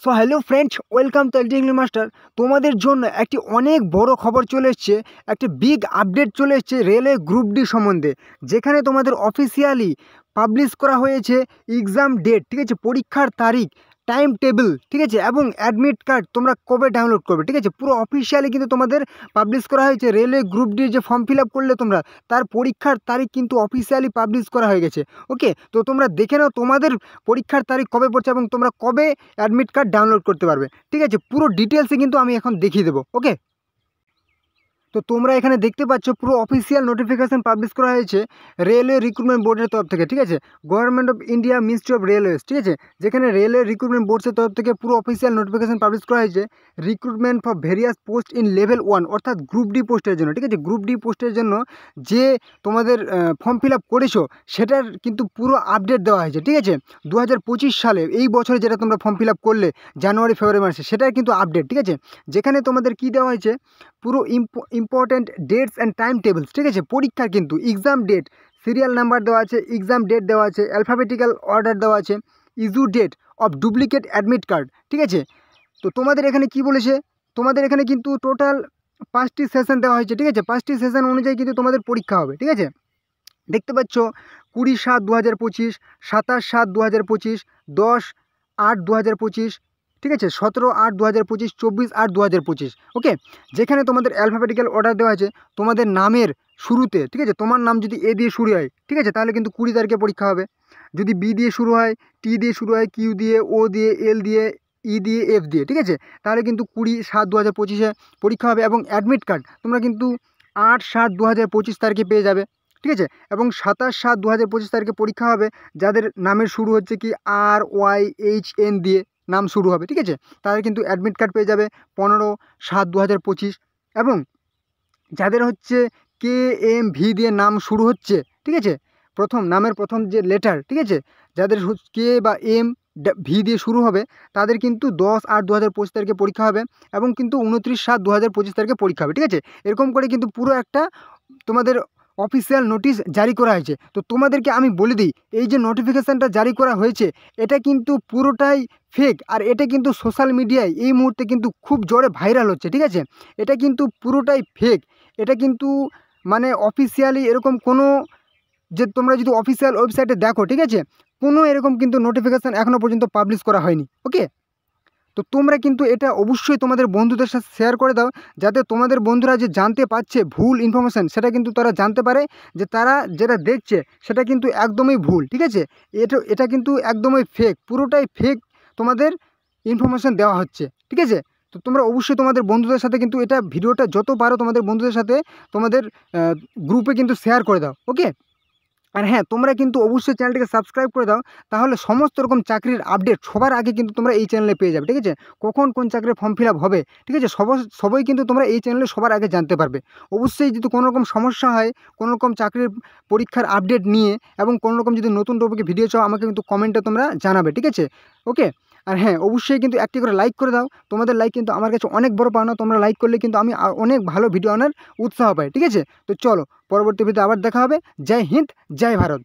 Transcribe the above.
So hello friends, welcome to LT master. তোমাদের জন্য একটি অনেক বড় খবর চলে এসছে, একটা বিগ আপডেট চলে এসছে রেলওয়ে গ্রুপ ডি সম্বন্ধে, যেখানে তোমাদের অফিসিয়ালি পাবলিশ করা হয়েছে এক্সাম ডেট, ঠিক আছে, পরীক্ষার তারিখ, টাইম টেবিল, ঠিক আছে, এবং অ্যাডমিট কার্ড তোমরা কবে ডাউনলোড করবে, ঠিক আছে, পুরো অফিসিয়ালি কিন্তু তোমাদের পাবলিশ করা হয়েছে। রেলওয়ে গ্রুপ ডি যে ফর্ম ফিল আপ করলে তোমরা, তার পরীক্ষার তারিখ কিন্তু অফিসিয়ালি পাবলিশ করা হয়ে গেছে। ওকে, তো তোমরা দেখে নাও তোমাদের পরীক্ষার তারিখ কবে পড়ছে এবং তোমরা কবে অ্যাডমিট কার্ড ডাউনলোড করতে পারবে, ঠিক আছে, পুরো ডিটেলসে কিন্তু আমি এখন দেখিয়ে দেবো। ওকে, তো তোমরা এখানে দেখতে পাচ্ছ পুরো অফিসিয়াল নোটিফিকেশান পাবলিশ করা হয়েছে রেলওয়ে রিক্রুটমেন্ট বোর্ডের তরফ থেকে, ঠিক আছে, government of India ministry of railways, ঠিক আছে, যেখানে রেলওয়ে রিক্রুটমেন্ট বোর্ডের তরফ থেকে পুরো অফিসিয়াল নোটিফিকেশান পাবলিশ করা হয়েছে recruitment for various post in level 1, অর্থাৎ গ্রুপ ডি পোস্টের জন্য, ঠিক আছে, গ্রুপ ডি পোস্টের জন্য যে তোমাদের ফর্ম ফিল আপ করেছো সেটার কিন্তু পুরো আপডেট দেওয়া হয়েছে, ঠিক আছে, 2025 সালে এই বছরে যেটা তোমরা ফর্ম ফিল আপ করলে জানুয়ারি ফেব্রুয়ারি মাসে, সেটার কিন্তু আপডেট, ঠিক আছে, যেখানে তোমাদের কী দেওয়া হয়েছে পুরো important dates and time tables, ঠিক আছে, পরীক্ষার কিন্তু এক্সাম ডেট, সিরিয়াল নাম্বার দেওয়া আছে, এক্সাম ডেট দেওয়া আছে, অ্যালফাবেটিক্যাল অর্ডার দেওয়া আছে, issue date of duplicate admit card, ঠিক আছে। তো তোমাদের এখানে কি বলেছে, তোমাদের এখানে কিন্তু টোটাল 5টি সেশন দেওয়া হয়েছে, ঠিক আছে, 5টি সেশন অনুযায়ী কিন্তু তোমাদের পরীক্ষা হবে, ঠিক আছে। দেখতে পাচ্ছ 20/7/2025, 27/7/2025, 10/8/2025, ঠিক আছে, 17/8/2025, 24/8/2025। ওকে, যেখানে তোমাদের অ্যালফাবেটিক্যাল অর্ডার দেওয়া আছে তোমাদের নামের শুরুতে, ঠিক আছে, তোমার নাম যদি এ দিয়ে শুরু হয়, ঠিক আছে, তাহলে কিন্তু 20 তারিখে পরীক্ষা হবে। যদি বি দিয়ে শুরু হয়, টি দিয়ে শুরু হয়, কিউ দিয়ে, ও দিয়ে, এল দিয়ে, ই দিয়ে, এফ দিয়ে, ঠিক আছে, তাহলে কিন্তু 20/7/2025 পরীক্ষা হবে। এবং অ্যাডমিট কার্ড তোমরা কিন্তু 8/7/2025 তারিখে পেয়ে যাবে, ঠিক আছে, এবং 27/7/2025 তারিখে পরীক্ষা হবে। যাদের নামের শুরু হচ্ছে কি RYHN দিয়ে নাম শুরু হবে, ঠিক আছে, তাদের কিন্তু অ্যাডমিট কার্ড পেয়ে যাবে 15/7/2025। এবং যাদের হচ্ছে KMV দিয়ে নাম শুরু হচ্ছে, ঠিক আছে, নামের প্রথম যে লেটার, ঠিক আছে, যাদের কে বা এম ভি দিয়ে শুরু হবে, তাদের কিন্তু 10/8/2025 তারিখে পরীক্ষা হবে। এবং কিন্তু 29/7/2025 তারিখে পরীক্ষা হবে, ঠিক আছে, এরকম করে কিন্তু পুরো একটা তোমাদের অফিসিয়াল নোটিশ জারি করা হয়েছে। তো তোমাদেরকে আমি বলে দিই, এই যে নোটিফিকেশানটা জারি করা হয়েছে এটা কিন্তু পুরোটাই ফেক, আর এটা কিন্তু সোশ্যাল মিডিয়ায় এই মুহূর্তে কিন্তু খুব জোরে ভাইরাল হচ্ছে, ঠিক আছে, এটা কিন্তু পুরোটাই ফেক। এটা কিন্তু মানে অফিসিয়ালি এরকম কোনো, যে তোমরা যদি অফিসিয়াল ওয়েবসাইটে দেখো, ঠিক আছে, কোনো এরকম কিন্তু নোটিফিকেশান এখনও পর্যন্ত পাবলিশ করা হয়নি। ওকে, তো তোমরা কিন্তু এটা অবশ্যই তোমাদের বন্ধুদের সাথে শেয়ার করে দাও, যাতে তোমাদের বন্ধুরা যে জানতে পারছে ভুল ইনফরমেশান, সেটা কিন্তু তারা জানতে পারে যে তারা যেটা দেখছে সেটা কিন্তু একদমই ভুল, ঠিক আছে, এটা কিন্তু একদমই ফেক, পুরোটাই ফেক তোমাদের ইনফরমেশান দেওয়া হচ্ছে, ঠিক আছে। তো তোমরা অবশ্যই তোমাদের বন্ধুদের সাথে কিন্তু এটা ভিডিওটা যত পারো তোমাদের বন্ধুদের সাথে তোমাদের গ্রুপে কিন্তু শেয়ার করে দাও। ওকে, আর হ্যাঁ, তোমরা কিন্তু অবশ্যই চ্যানেলটিকে সাবস্ক্রাইব করে দাও, তাহলে সমস্ত রকম চাকরির আপডেট সবার আগে কিন্তু তোমরা এই চ্যানেলে পেয়ে যাবে, ঠিক আছে, কখন কোন চাকরির ফর্ম ফিল আপ হবে, ঠিক আছে, সবাই কিন্তু তোমরা এই চ্যানেলে সবার আগে জানতে পারবে। অবশ্যই যদি কোনো রকম সমস্যা হয়, কোনো রকম চাকরির পরীক্ষার আপডেট নিয়ে, এবং কোনো রকম যদি নতুন টপিকে ভিডিও চাও, আমাকে কিন্তু কমেন্টে তোমরা জানাবে, ঠিক আছে। ওকে, আর হ্যাঁ, অবশ্যই কিন্তু একটি করে লাইক করে দাও, তোমাদের লাইক কিন্তু আমার কাছে অনেক বড় পাওনা, তোমরা লাইক করলে কিন্তু আমি অনেক ভালো ভিডিও আনার উৎসাহ পাই, ঠিক আছে। তো চলো, পরবর্তী ভিডিওতে আবার দেখা হবে। জয় হিন্দ, জয় ভারত।